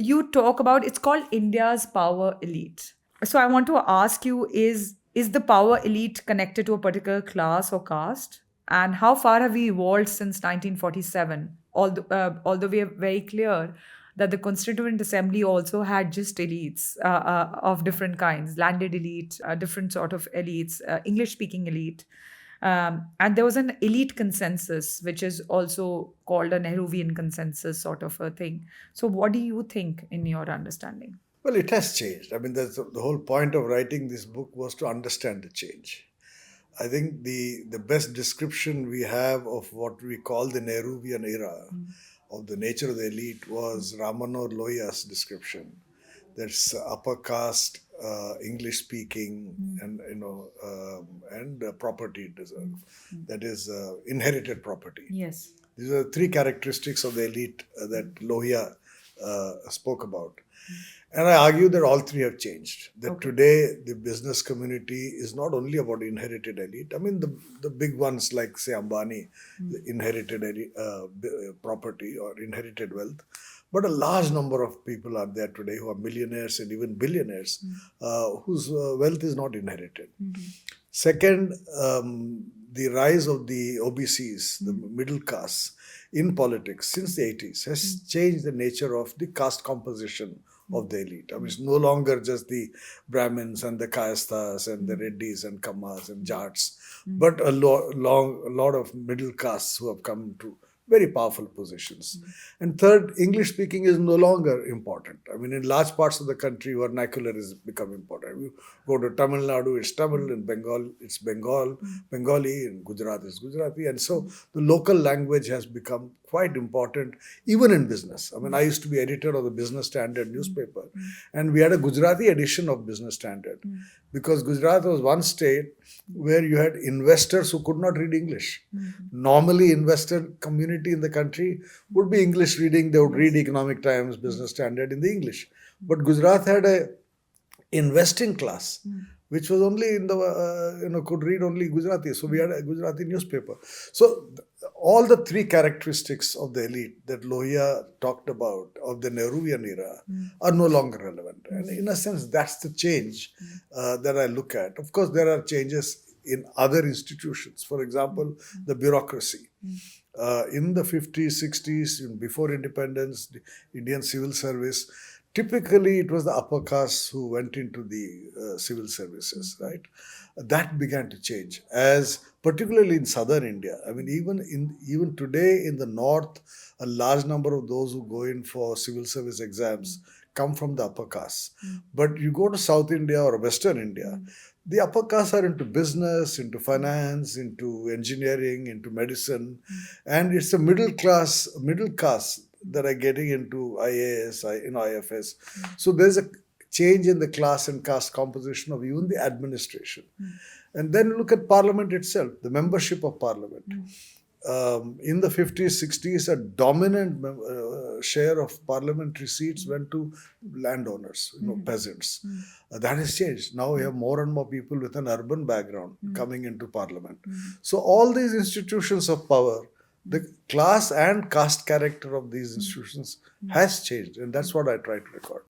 you talk about, it's called India's power elite. So I want to ask you, is the power elite connected to a particular class or caste? And how far have we evolved since 1947? Although we are very clear that the Constituent Assembly also had just elites of different kinds, landed elite, different sort of elites, English-speaking elite. And there was an elite consensus, which is also called a Nehruvian consensus sort of a thing. So, what do you think in your understanding? Well, it has changed. I mean, that's the whole point of writing this book was to understand the change. I think the best description we have of what we call the Nehruvian era of the nature of the elite was Ramanor Lohiya's description. That's upper caste, English speaking, and property deserve. That is inherited property. Yes. These are three characteristics of the elite that Lohiya spoke about. And I argue that all three have changed. That Okay. today the business community is not only about inherited elite. I mean, the big ones like, say, Ambani, the inherited property or inherited wealth. But a large number of people are there today who are millionaires and even billionaires whose wealth is not inherited. Second, the rise of the OBCs, the middle caste, in politics since the 80s has changed the nature of the caste composition of the elite. I mean, it's no longer just the Brahmins and the Kayasthas and the Reddis and Kammas and Jats, but a lot of middle castes who have come to very powerful positions. And third, English speaking is no longer important. I mean, in large parts of the country, vernacular has become important. You go to Tamil Nadu, it's Tamil, in Bengal, it's Bengali, in Gujarat, it's Gujarati. And so the local language has become quite important, even in business. I mean, I used to be editor of the Business Standard newspaper, and we had a Gujarati edition of Business Standard because Gujarat was one state where you had investors who could not read English. Normally, investor community in the country would be English reading. They would read Economic Times, Business Standard in the English. But Gujarat had a investing class, which was only in the could read only Gujarati. So we had a Gujarati newspaper. So all the three characteristics of the elite that Lohiya talked about of the Nehruvian era are no longer relevant. And in a sense, that's the change that I look at. Of course, there are changes in other institutions. For example, the bureaucracy. In the 50s, 60s, before independence, the Indian civil service, typically it was the upper caste who went into the civil services, right? That began to change, as particularly in southern India. I mean, even today in the north, a large number of those who go in for civil service exams come from the upper caste. But you go to South India or Western India, the upper castes are into business, into finance, into engineering, into medicine, and it's a middle caste that are getting into IAS, IFS. So there's a change in the class and caste composition of even the administration. And then look at Parliament itself, the membership of Parliament. In the 50s, 60s, a dominant share of parliamentary seats went to landowners, peasants. That has changed. Now we have more and more people with an urban background coming into parliament. So all these institutions of power, the class and caste character of these institutions has changed, and that's what I try to record.